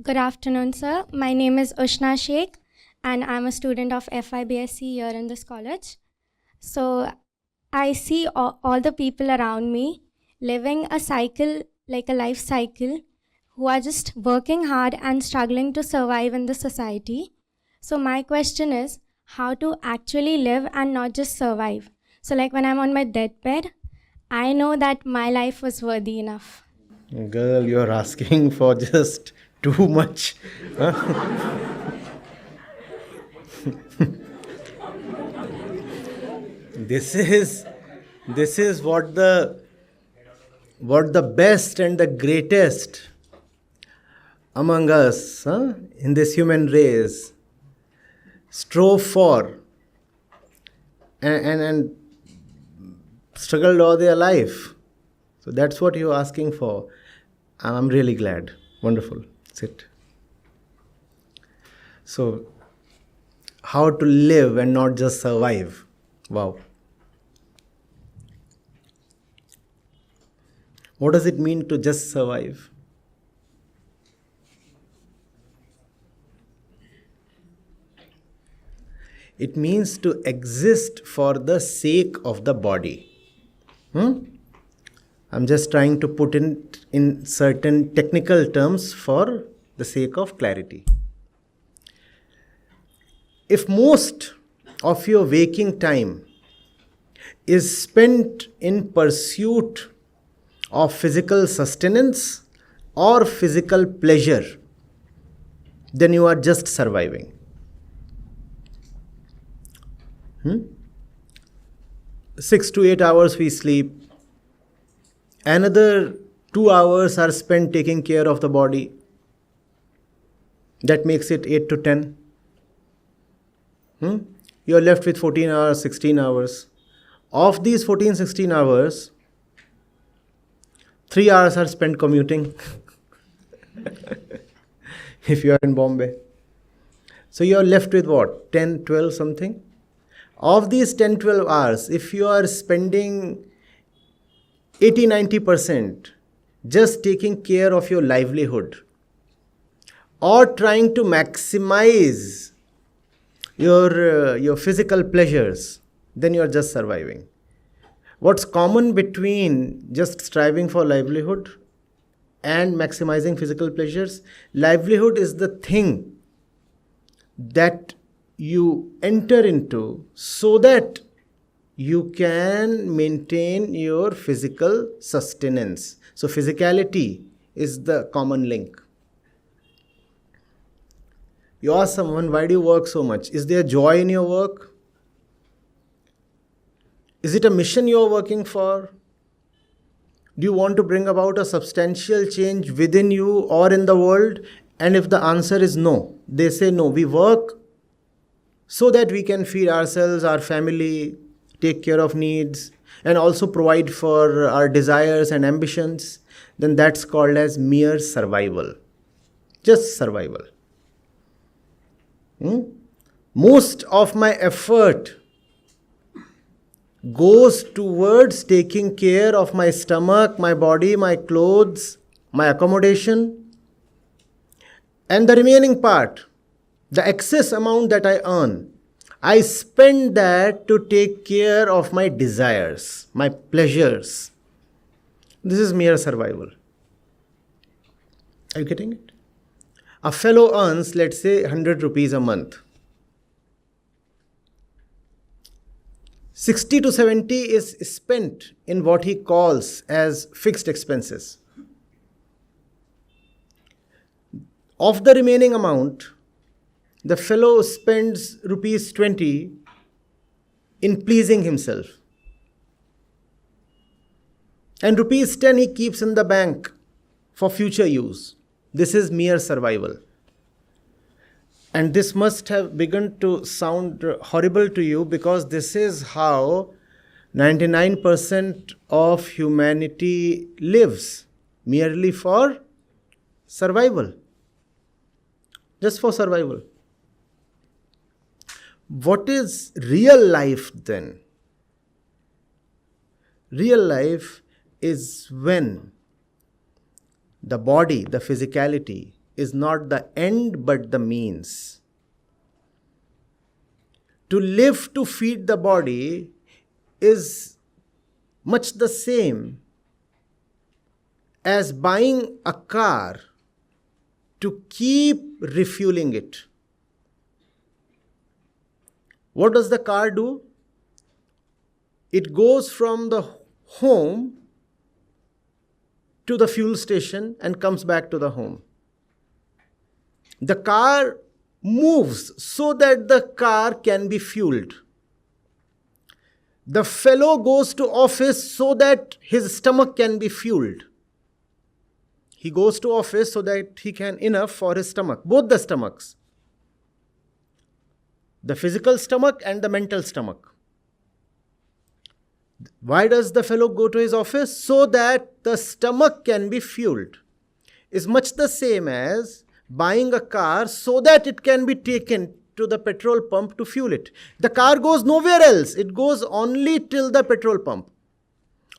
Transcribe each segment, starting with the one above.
Good afternoon, sir. My name is Ushna Sheikh, and I'm a student of FIBSc here in this college. So I see all the people around me living a cycle, like a life cycle, who are just working hard and struggling to survive in the society. So my question is, how to actually live and not just survive? So like when I'm on my deathbed, I know that my life was worthy enough. Girl, you're asking for just too much. Huh? This is what the best and the greatest among us, in this human race, strove for and struggled all their life. So that's what you're asking for. I'm really glad. Wonderful. Sit. So, how to live and not just survive? Wow. What does it mean to just survive? It means to exist for the sake of the body. I'm just trying to put in certain technical terms for the sake of clarity. If most of your waking time is spent in pursuit of physical sustenance or physical pleasure, then you are just surviving. 6 to 8 hours we sleep. Another 2 hours are spent taking care of the body. That makes it 8 to 10. You are left with 14 hours, 16 hours. Of these 14, 16 hours, 3 hours are spent commuting. If you are in Bombay. So you are left with what? 10, 12 something? Of these 10, 12 hours, if you are spending 80-90% just taking care of your livelihood or trying to maximize your physical pleasures, then you are just surviving. What's common between just striving for livelihood and maximizing physical pleasures? Livelihood is the thing that you enter into so that you can maintain your physical sustenance. So physicality is the common link. You ask someone, why do you work so much? Is there joy in your work? Is it a mission you are working for? Do you want to bring about a substantial change within you or in the world? And if the answer is no, they say no, we work so that we can feed ourselves, our family, take care of needs, and also provide for our desires and ambitions, then that's called as mere survival. Just survival. Most of my effort goes towards taking care of my stomach, my body, my clothes, my accommodation. And the remaining part, the excess amount that I earn, I spend that to take care of my desires, my pleasures. This is mere survival. Are you getting it? A fellow earns, let's say, 100 rupees a month. 60 to 70 is spent in what he calls as fixed expenses. Of the remaining amount, the fellow spends rupees 20 in pleasing himself. And rupees 10 he keeps in the bank for future use. This is mere survival. And this must have begun to sound horrible to you because this is how 99% of humanity lives, merely for survival. Just for survival. What is real life then? Real life is when the body, the physicality, is not the end but the means. To live to feed the body is much the same as buying a car to keep refueling it. What does the car do? It goes from the home to the fuel station and comes back to the home. The car moves so that the car can be fueled. The fellow goes to office so that his stomach can be fueled. He goes to office so that he can enough for his stomach, both the stomachs. The physical stomach and the mental stomach. Why does the fellow go to his office? So that the stomach can be fueled. It's much the same as buying a car so that it can be taken to the petrol pump to fuel it. The car goes nowhere else. It goes only till the petrol pump.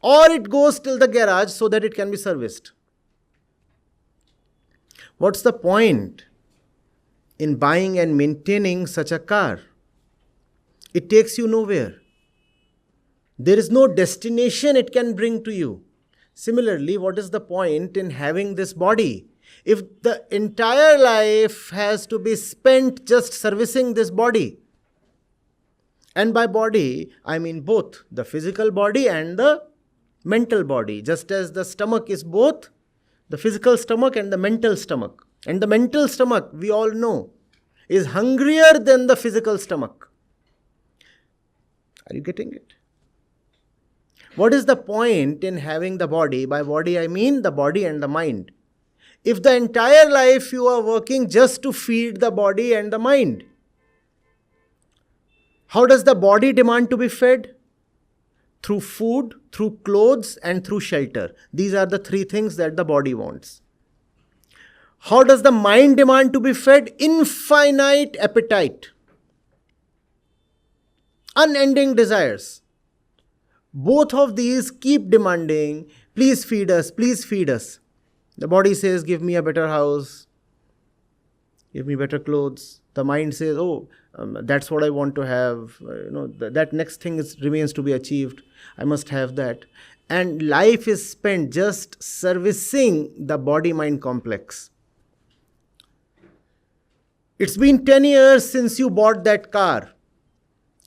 Or it goes till the garage so that it can be serviced. What's the point in buying and maintaining such a car? It takes you nowhere. There is no destination it can bring to you. Similarly, what is the point in having this body? If the entire life has to be spent just servicing this body, and by body, I mean both the physical body and the mental body, just as the stomach is both the physical stomach and the mental stomach. And the mental stomach, we all know, is hungrier than the physical stomach. Are you getting it? What is the point in having the body? By body, I mean the body and the mind. If the entire life you are working just to feed the body and the mind, how does the body demand to be fed? Through food, through clothes, and through shelter. These are the three things that the body wants. How does the mind demand to be fed? Infinite appetite. Unending desires. Both of these keep demanding, please feed us, please feed us. The body says, give me a better house, give me better clothes. The mind says, that's what I want to have. That next thing remains to be achieved. I must have that. And life is spent just servicing the body-mind complex. It's been 10 years since you bought that car.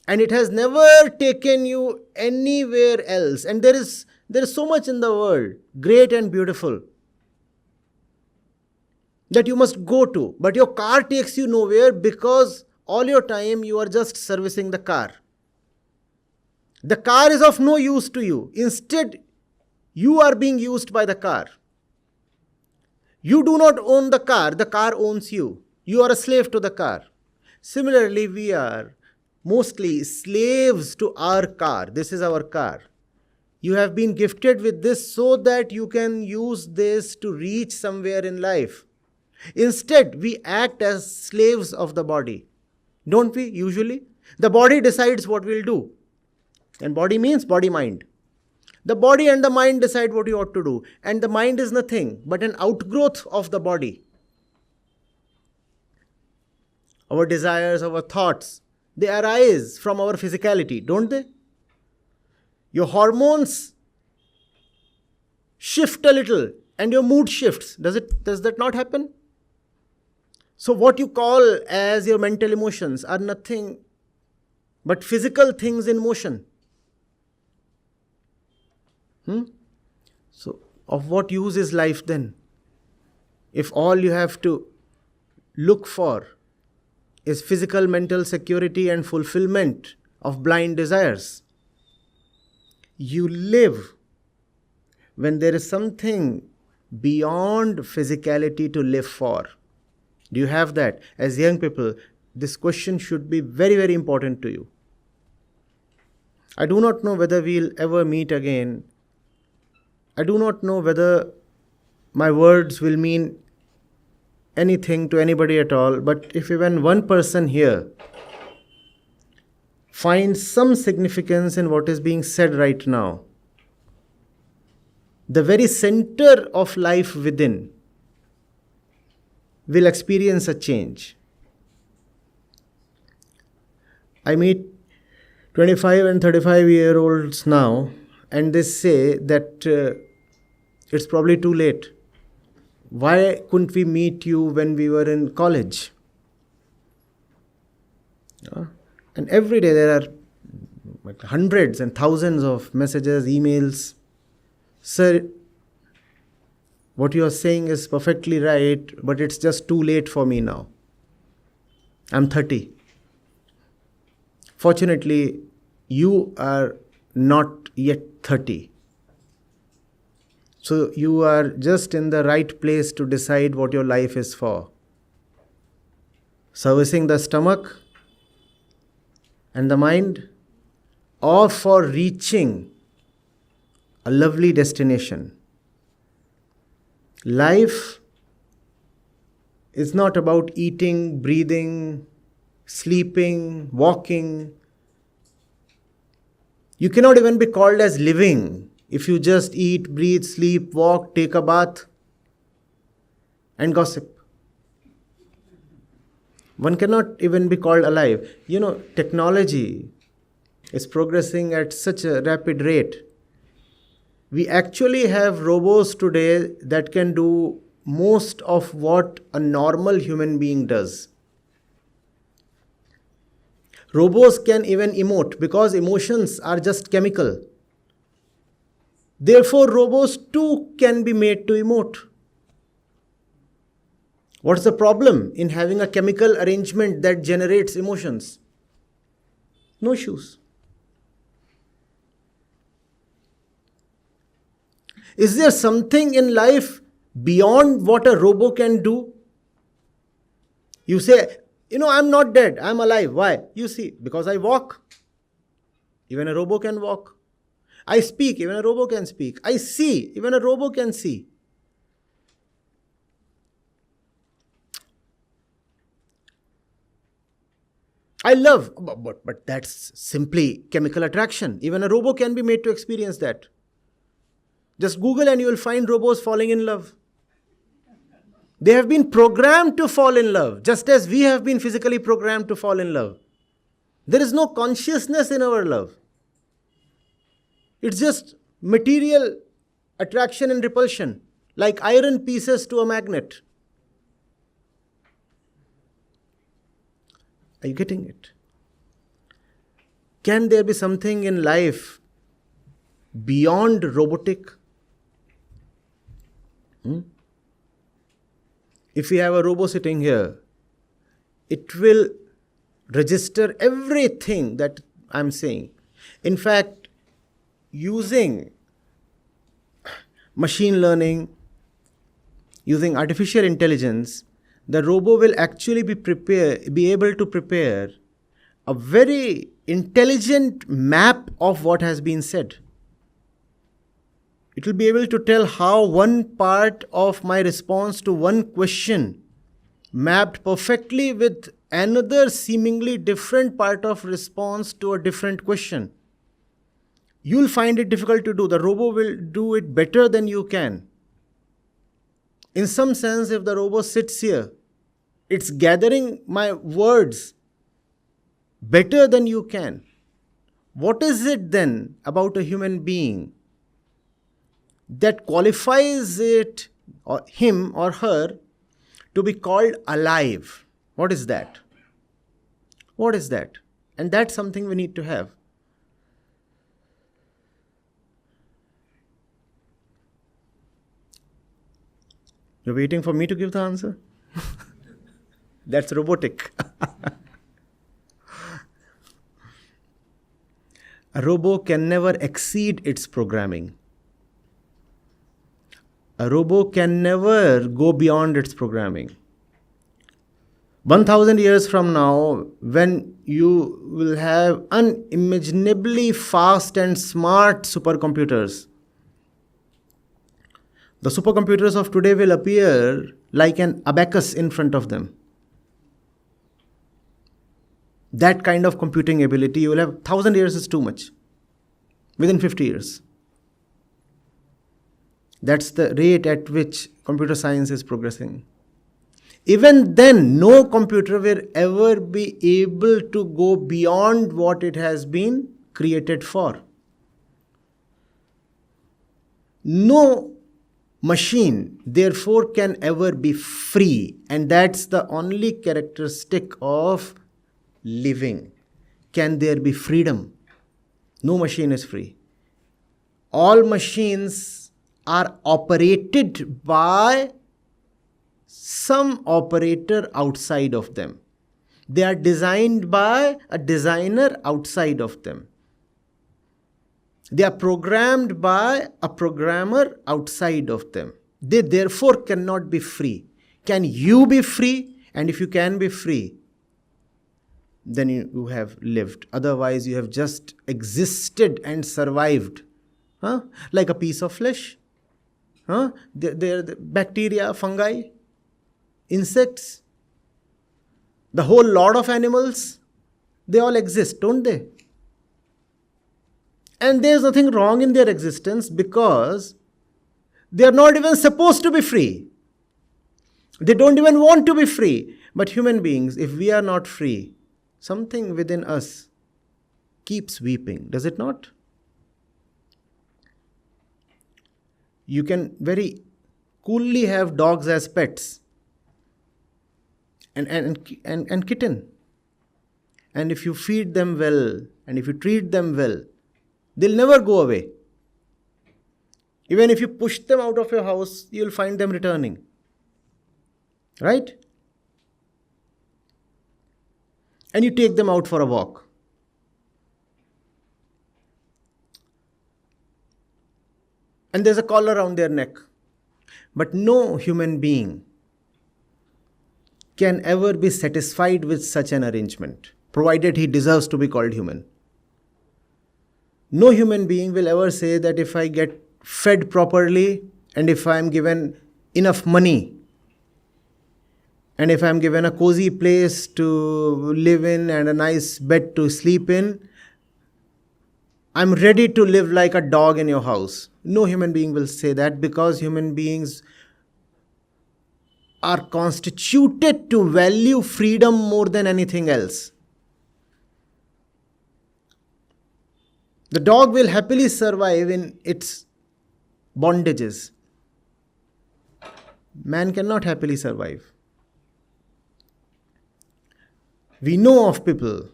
And it has never taken you anywhere else. And there is so much in the world, great and beautiful, that you must go to. But your car takes you nowhere because all your time you are just servicing the car. The car is of no use to you. Instead, you are being used by the car. You do not own the car owns you. You are a slave to the car. Similarly, we are mostly slaves to our car. This is our car. You have been gifted with this so that you can use this to reach somewhere in life. Instead, we act as slaves of the body. Don't we, usually? The body decides what we'll do. And body means body-mind. The body and the mind decide what you ought to do. And the mind is nothing but an outgrowth of the body. Our desires, our thoughts, they arise from our physicality, don't they? Your hormones shift a little and your mood shifts. Does that not happen? So what you call as your mental emotions are nothing but physical things in motion. So of what use is life then? If all you have to look for is physical, mental security and fulfillment of blind desires. You live when there is something beyond physicality to live for. Do you have that? As young people, this question should be very, very important to you. I do not know whether we'll ever meet again. I do not know whether my words will mean anything to anybody at all, but if even one person here finds some significance in what is being said right now, the very center of life within, will experience a change. I meet 25 and 35-year-olds now, and they say that it's probably too late. Why couldn't we meet you when we were in college? And every day there are like hundreds and thousands of messages, emails. Sir, what you are saying is perfectly right, but it's just too late for me now. I'm 30. Fortunately, you are not yet 30. So you are just in the right place to decide what your life is for. Servicing the stomach and the mind, or for reaching a lovely destination. Life is not about eating, breathing, sleeping, walking. You cannot even be called as living if you just eat, breathe, sleep, walk, take a bath, and gossip. One cannot even be called alive. Technology is progressing at such a rapid rate. We actually have robots today that can do most of what a normal human being does. Robots can even emote because emotions are just chemical. Therefore, robots too can be made to emote. What's the problem in having a chemical arrangement that generates emotions? No issues. Is there something in life beyond what a robot can do? You say, I'm not dead, I'm alive. Why? You see, because I walk. Even a robot can walk. I speak, even a robot can speak. I see, even a robot can see. I love, but that's simply chemical attraction. Even a robot can be made to experience that. Just Google and you will find robots falling in love. They have been programmed to fall in love, just as we have been physically programmed to fall in love. There is no consciousness in our love. It's just material attraction and repulsion, like iron pieces to a magnet. Are you getting it? Can there be something in life beyond robotic? If we have a robot sitting here, it will register everything that I'm saying. In fact, using machine learning, using artificial intelligence, the robot will actually be able to prepare a very intelligent map of what has been said. It will be able to tell how one part of my response to one question mapped perfectly with another seemingly different part of response to a different question. You'll find it difficult to do. The robot will do it better than you can. In some sense, if the robot sits here, it's gathering my words better than you can. What is it then about a human being that qualifies it, or him or her, to be called alive? What is that? What is that? And that's something we need to have. You're waiting for me to give the answer? That's robotic. A robot can never exceed its programming. A robot can never go beyond its programming. 1,000 years from now, when you will have unimaginably fast and smart supercomputers, the supercomputers of today will appear like an abacus in front of them. That kind of computing ability, you will have 1,000 years is too much. Within 50 years. That's the rate at which computer science is progressing. Even then, no computer will ever be able to go beyond what it has been created for. No machine, therefore, can ever be free. And that's the only characteristic of living. Can there be freedom? No machine is free. All machines are operated by some operator outside of them. They are designed by a designer outside of them. They are programmed by a programmer outside of them. They therefore cannot be free. Can you be free? And if you can be free, then you have lived. Otherwise, you have just existed and survived. Like a piece of flesh. They're the bacteria, fungi, insects, the whole lot of animals, they all exist, don't they? And there's nothing wrong in their existence because they are not even supposed to be free. They don't even want to be free. But human beings, if we are not free, something within us keeps weeping, does it not? You can very coolly have dogs as pets and kitten. And if you feed them well and if you treat them well, they'll never go away. Even if you push them out of your house, you'll find them returning. Right? And you take them out for a walk. And there's a collar around their neck. But no human being can ever be satisfied with such an arrangement, provided he deserves to be called human. No human being will ever say that if I get fed properly and if I am given enough money and if I am given a cozy place to live in and a nice bed to sleep in, I'm ready to live like a dog in your house. No human being will say that, because human beings are constituted to value freedom more than anything else. The dog will happily survive in its bondages. Man cannot happily survive. We know of people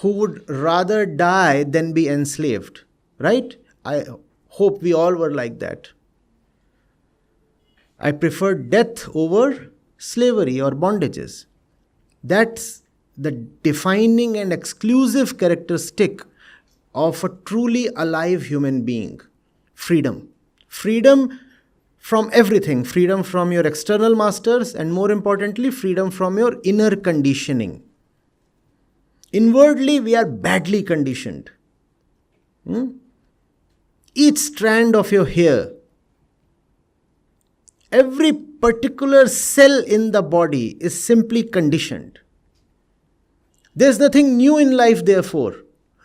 who would rather die than be enslaved, right? I hope we all were like that. I prefer death over slavery or bondages. That's the defining and exclusive characteristic of a truly alive human being. Freedom. Freedom from everything. Freedom from your external masters, and more importantly, freedom from your inner conditioning. Inwardly, we are badly conditioned. Each strand of your hair, every particular cell in the body is simply conditioned. There's nothing new in life, therefore.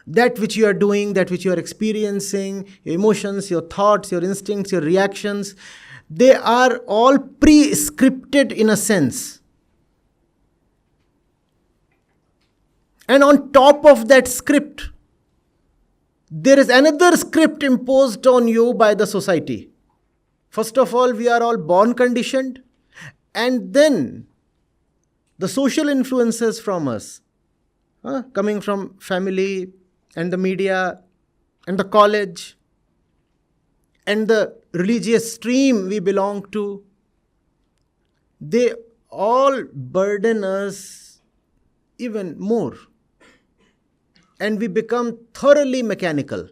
That which you are doing, that which you are experiencing, your emotions, your thoughts, your instincts, your reactions, they are all pre-scripted in a sense. And on top of that script, there is another script imposed on you by the society. First of all, we are all born conditioned, and then the social influences from us, coming from family and the media and the college and the religious stream we belong to, they all burden us even more. And we become thoroughly mechanical.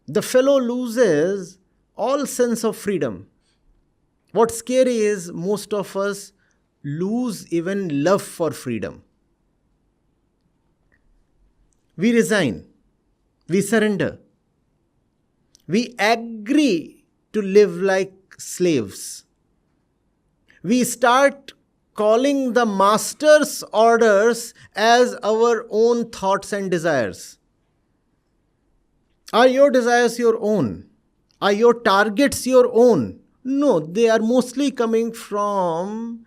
The fellow loses all sense of freedom. What's scary is most of us lose even love for freedom. We resign. We surrender. We agree to live like slaves. We start calling the master's orders as our own thoughts and desires. Are your desires your own? Are your targets your own? No, they are mostly coming from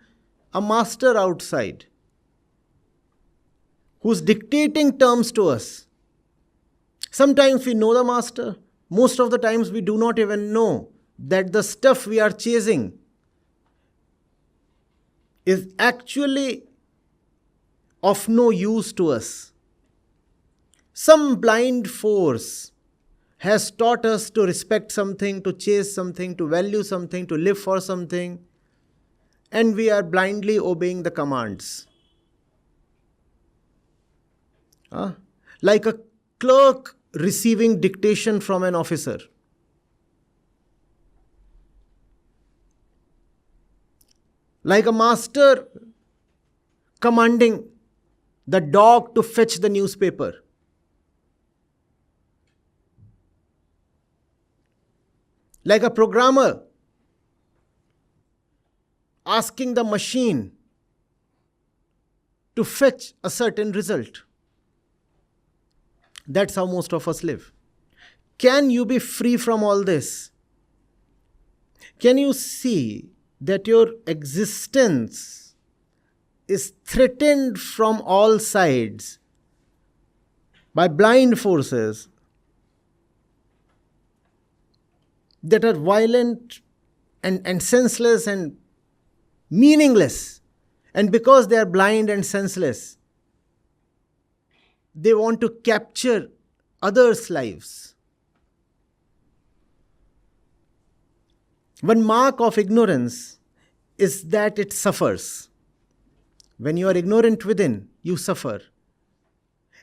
a master outside who's dictating terms to us. Sometimes we know the master. Most of the times we do not even know that the stuff we are chasing is actually of no use to us. Some blind force has taught us to respect something, to chase something, to value something, to live for something, and we are blindly obeying the commands. Like a clerk receiving dictation from an officer. Like a master commanding the dog to fetch the newspaper. Like a programmer asking the machine to fetch a certain result. That's how most of us live. Can you be free from all this? Can you see that your existence is threatened from all sides by blind forces that are violent and senseless and meaningless? And because they are blind and senseless, they want to capture others' lives. One mark of ignorance is that it suffers. When you are ignorant within, you suffer.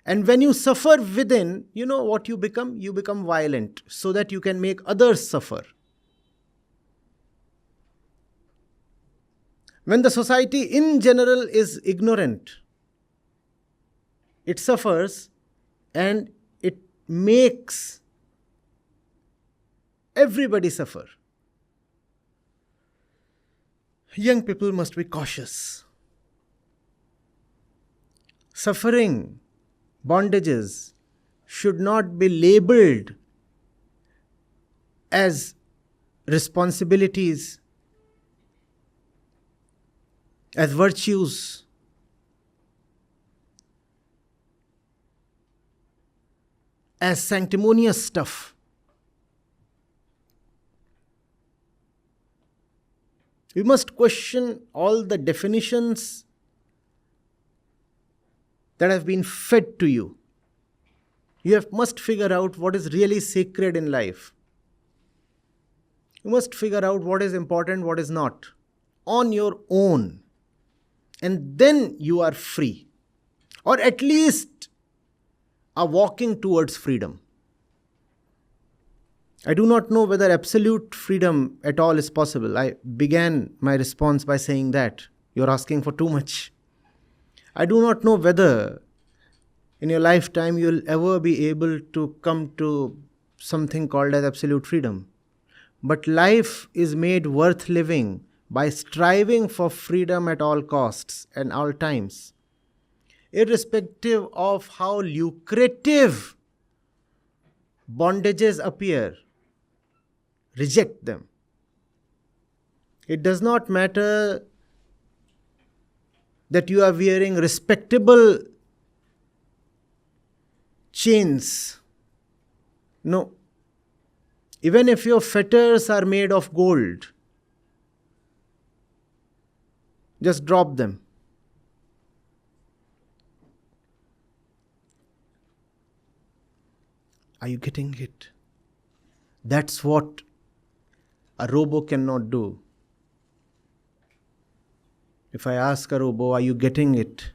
And when you suffer within, you know what you become? You become violent so that you can make others suffer. When the society in general is ignorant, it suffers and it makes everybody suffer. Young people must be cautious. Suffering, bondages should not be labeled as responsibilities, as virtues. As sanctimonious stuff. We must question all the definitions that have been fed to you. You must figure out what is really sacred in life. You must figure out what is important, what is not, on your own. And then you are free. Or at least are walking towards freedom. I do not know whether absolute freedom at all is possible. I began my response by saying that. You're asking for too much. I do not know whether in your lifetime you'll ever be able to come to something called as absolute freedom. But life is made worth living by striving for freedom at all costs and all times. Irrespective of how lucrative bondages appear, reject them. It does not matter that you are wearing respectable chains. No. Even if your fetters are made of gold, just drop them. Are you getting it? That's what a robo cannot do. If I ask a robo, are you getting it?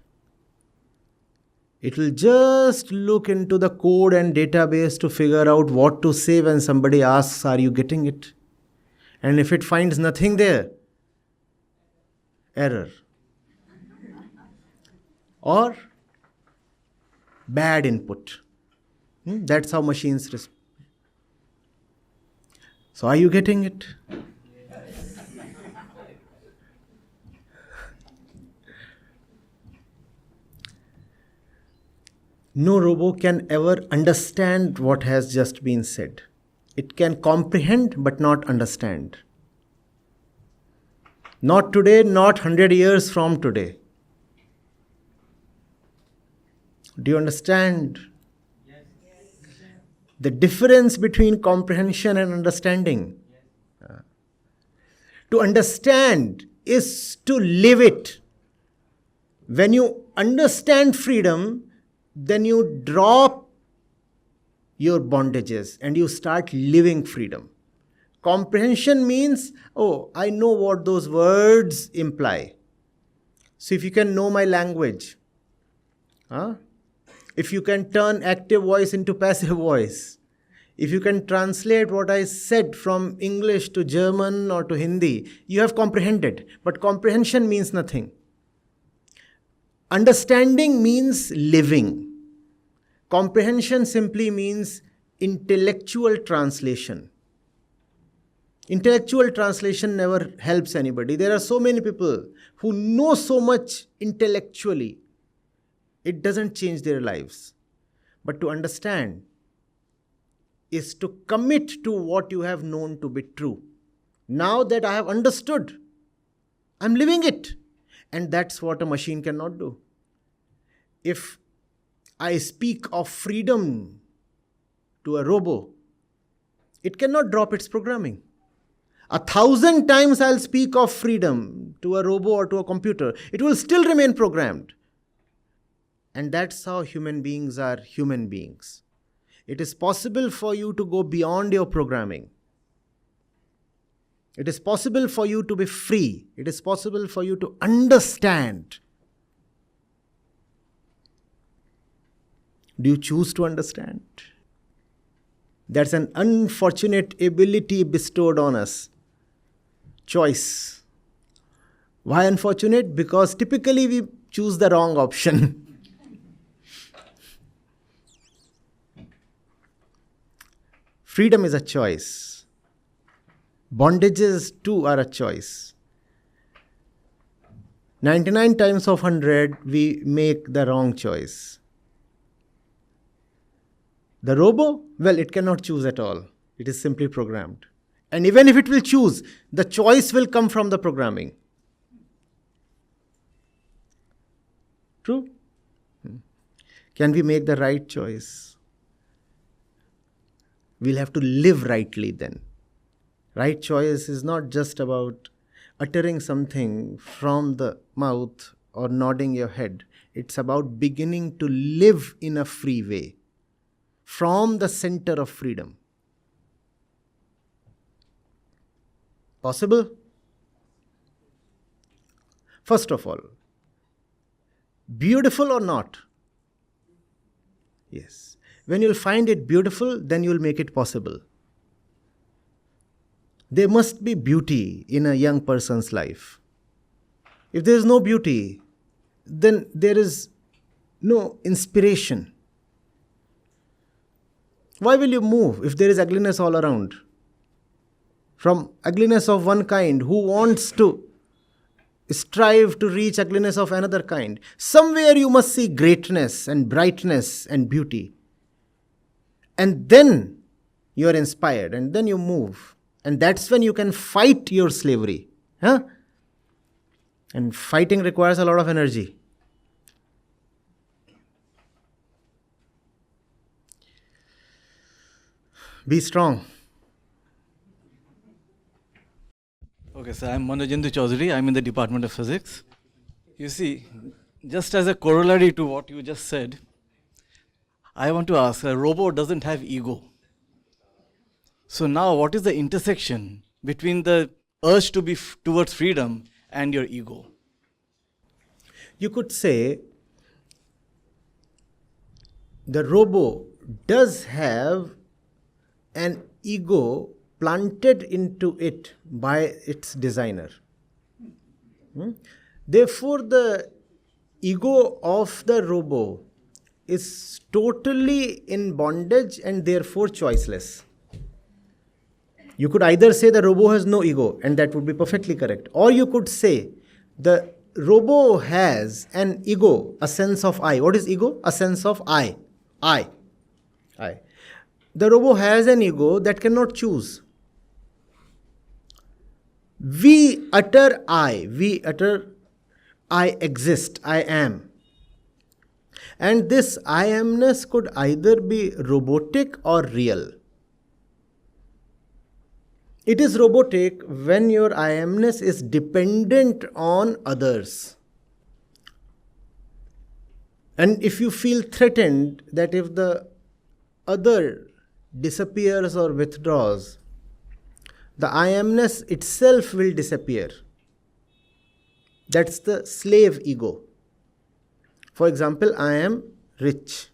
It will just look into the code and database to figure out what to say when somebody asks, are you getting it? And if it finds nothing there, error. Or bad input. That's how machines respond. So are you getting it? No robo can ever understand what has just been said. It can comprehend but not understand. Not today, not 100 years from today. Do you understand the difference between comprehension and understanding? To understand is to live it. When you understand freedom, then you drop your bondages and you start living freedom. Comprehension means, oh, I know what those words imply. So if you can know my language, if you can turn active voice into passive voice, if you can translate what I said from English to German or to Hindi, you have comprehended. But comprehension means nothing. Understanding means living. Comprehension simply means intellectual translation. Intellectual translation never helps anybody. There are so many people who know so much intellectually. It doesn't change their lives. But to understand is to commit to what you have known to be true. Now that I have understood, I'm living it. And that's what a machine cannot do. If I speak of freedom to a robot, it cannot drop its programming. 1,000 times I'll speak of freedom to a robot or to a computer, it will still remain programmed. And that's how human beings are human beings. It is possible for you to go beyond your programming. It is possible for you to be free. It is possible for you to understand. Do you choose to understand? That's an unfortunate ability bestowed on us. Choice. Why unfortunate? Because typically we choose the wrong option. Freedom is a choice. Bondages too are a choice. 99 times of 100 we make the wrong choice. The robo, well, it cannot choose at all. It is simply programmed. And even if it will choose, the choice will come from the programming. True? Can we make the right choice? We'll have to live rightly then. Right choice is not just about uttering something from the mouth or nodding your head. It's about beginning to live in a free way from the center of freedom. Possible? First of all, beautiful or not? Yes. When you'll find it beautiful, then you'll make it possible. There must be beauty in a young person's life. If there is no beauty, then there is no inspiration. Why will you move if there is ugliness all around? From ugliness of one kind, who wants to strive to reach ugliness of another kind? Somewhere you must see greatness and brightness and beauty. And then you are inspired and then you move. And that's when you can fight your slavery. And fighting requires a lot of energy. Be strong. Okay, so I'm Manojendra Chaudhary. I'm in the Department of Physics. You see, just as a corollary to what you just said, I want to ask, a robot doesn't have ego. So now what is the intersection between the urge to be towards freedom and your ego? You could say the robot does have an ego planted into it by its designer. Therefore, the ego of the robot is totally in bondage and therefore choiceless. You could either say the robot has no ego, and that would be perfectly correct. Or you could say the robot has an ego, a sense of I. What is ego? A sense of I. I. The robot has an ego that cannot choose. We utter I exist, I am. And this I amness could either be robotic or real. It is robotic when your I amness is dependent on others. And if you feel threatened that if the other disappears or withdraws, the I amness itself will disappear. That's the slave ego. For example, I am rich.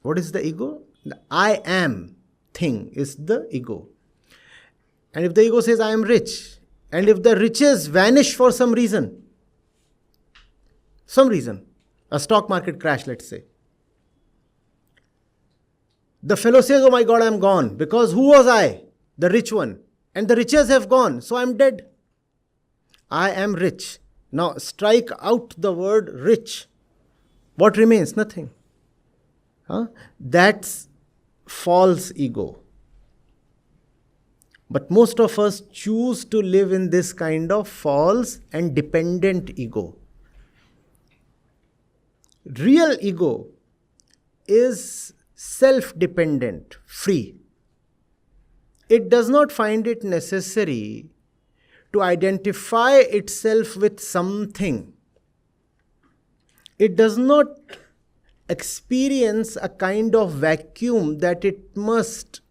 What is the ego? The I am thing is the ego. And if the ego says I am rich, and if the riches vanish for some reason, a stock market crash, let's say, the fellow says, oh my God, I am gone. Because who was I? The rich one. And the riches have gone, so I am dead. I am rich. Now strike out the word rich. What remains? Nothing. That's false ego. But most of us choose to live in this kind of false and dependent ego. Real ego is self-dependent, free. It does not find it necessary to identify itself with something. It does not experience a kind of vacuum that it must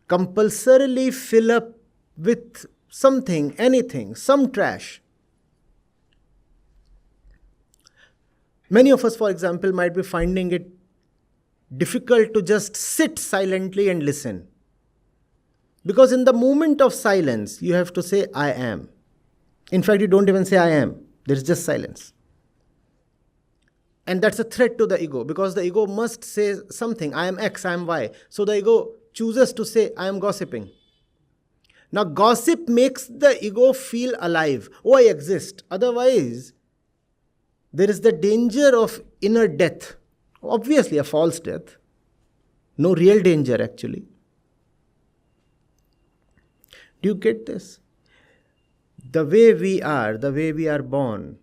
compulsorily fill up with something, anything, some trash. Many of us, for example, might be finding it difficult to just sit silently and listen. Because in the moment of silence, you have to say, I am. In fact, you don't even say, I am. There is just silence. And that's a threat to the ego, because the ego must say something. I am X, I am Y. So the ego chooses to say, I am gossiping. Now, gossip makes the ego feel alive. Oh, I exist. Otherwise, there is the danger of inner death. Obviously, a false death. No real danger, actually. Do you get this? The way we are born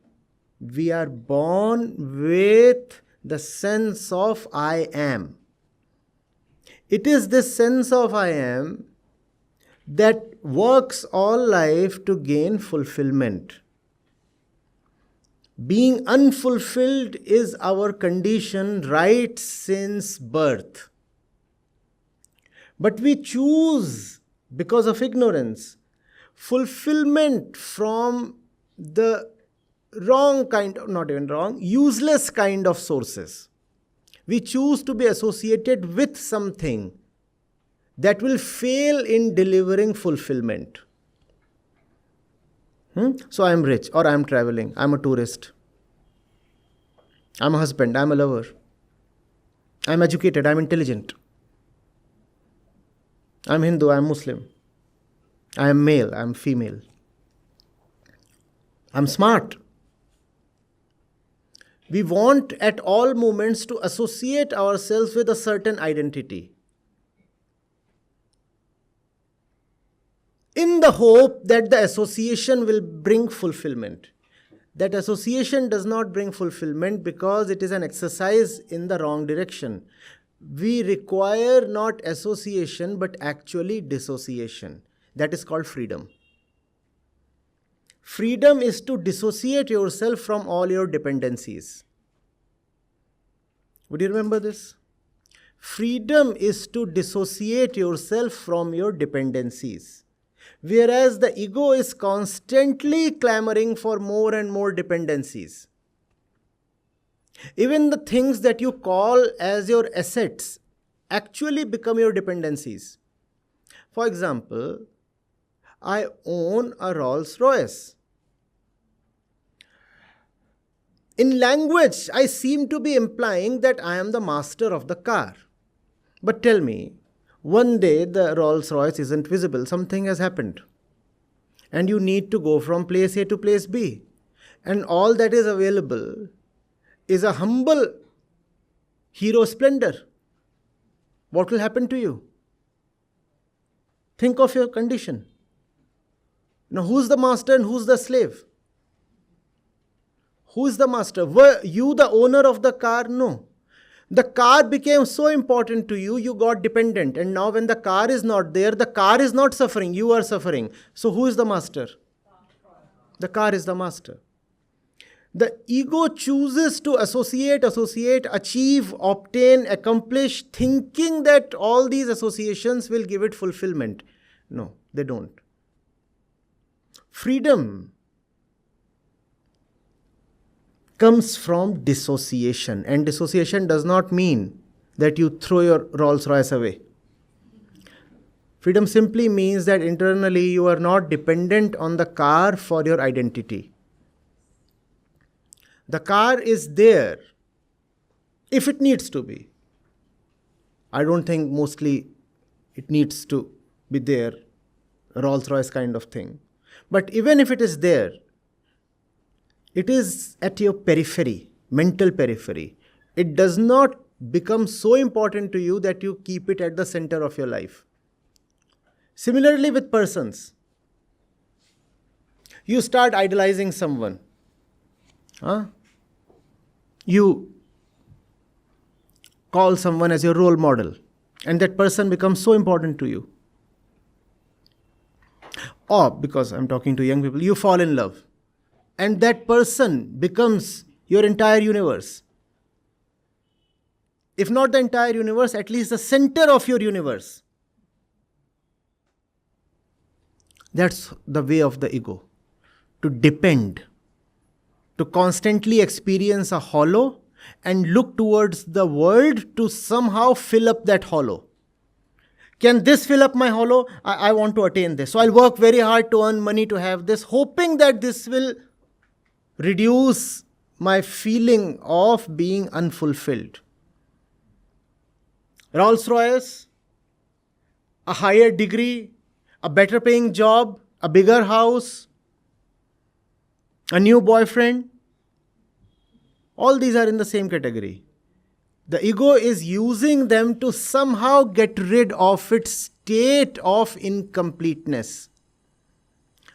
with the sense of I am. It is this sense of I am that works all life to gain fulfillment. Being unfulfilled is our condition right since birth. But we choose, because of ignorance, fulfillment from the wrong kind of, not even wrong, useless kind of sources. We choose to be associated with something that will fail in delivering fulfillment. So I am rich, or I am traveling, I am a tourist, I am a husband, I am a lover, I am educated, I am intelligent, I am Hindu, I am Muslim, I am male, I am female, I am smart. We want at all moments to associate ourselves with a certain identity, in the hope that the association will bring fulfillment. That association does not bring fulfillment because it is an exercise in the wrong direction. We require not association but actually dissociation. That is called freedom. Freedom is to dissociate yourself from all your dependencies. Would you remember this? Freedom is to dissociate yourself from your dependencies. Whereas the ego is constantly clamoring for more and more dependencies. Even the things that you call as your assets actually become your dependencies. For example, I own a Rolls Royce. In language, I seem to be implying that I am the master of the car. But tell me, one day the Rolls Royce isn't visible, something has happened. And you need to go from place A to place B. And all that is available is a humble Hero Splendor. What will happen to you? Think of your condition. Now, who's the master and who's the slave? Who is the master? Were you the owner of the car? No. The car became so important to you, you got dependent. And now when the car is not there, the car is not suffering, you are suffering. So who is the master? The car is the master. The ego chooses to associate, achieve, obtain, accomplish, thinking that all these associations will give it fulfillment. No, they don't. Freedom comes from dissociation. And dissociation does not mean that you throw your Rolls Royce away. Freedom simply means that internally you are not dependent on the car for your identity. The car is there if it needs to be. I don't think mostly it needs to be there, a Rolls Royce kind of thing. But even if it is there, it is at your periphery, mental periphery. It does not become so important to you that you keep it at the center of your life. Similarly with persons. You start idolizing someone. You call someone as your role model, and that person becomes so important to you. Or, because I'm talking to young people, you fall in love. And that person becomes your entire universe. If not the entire universe, at least the center of your universe. That's the way of the ego. To depend. To constantly experience a hollow and look towards the world to somehow fill up that hollow. Can this fill up my hollow? I want to attain this. So I'll work very hard to earn money to have this, hoping that this will reduce my feeling of being unfulfilled. Rolls Royce, a higher degree, a better paying job, a bigger house, a new boyfriend, all these are in the same category. The ego is using them to somehow get rid of its state of incompleteness.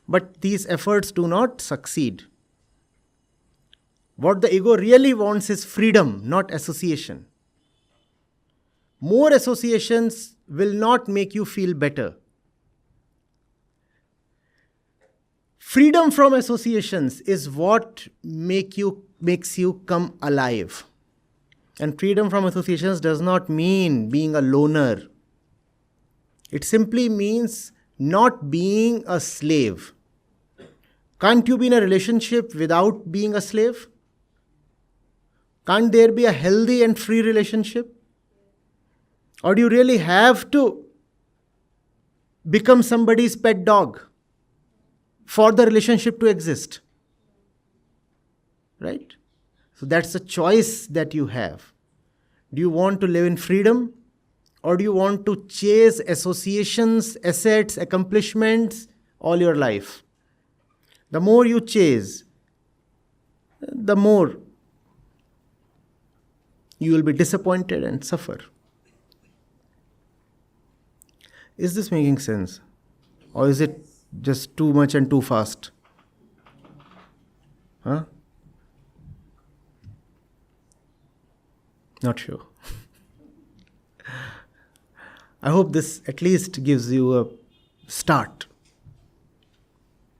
But these efforts do not succeed. What the ego really wants is freedom, not association. More associations will not make you feel better. Freedom from associations is what makes you come alive. And freedom from associations does not mean being a loner. It simply means not being a slave. Can't you be in a relationship without being a slave? Can't there be a healthy and free relationship? Or do you really have to become somebody's pet dog for the relationship to exist? Right? So that's a choice that you have. Do you want to live in freedom? Or do you want to chase associations, assets, accomplishments all your life? The more you chase, the more you will be disappointed and suffer. Is this making sense? Or is it just too much and too fast? Not sure. I hope this at least gives you a start.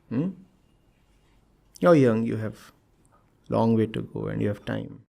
You're young, you have a long way to go and you have time.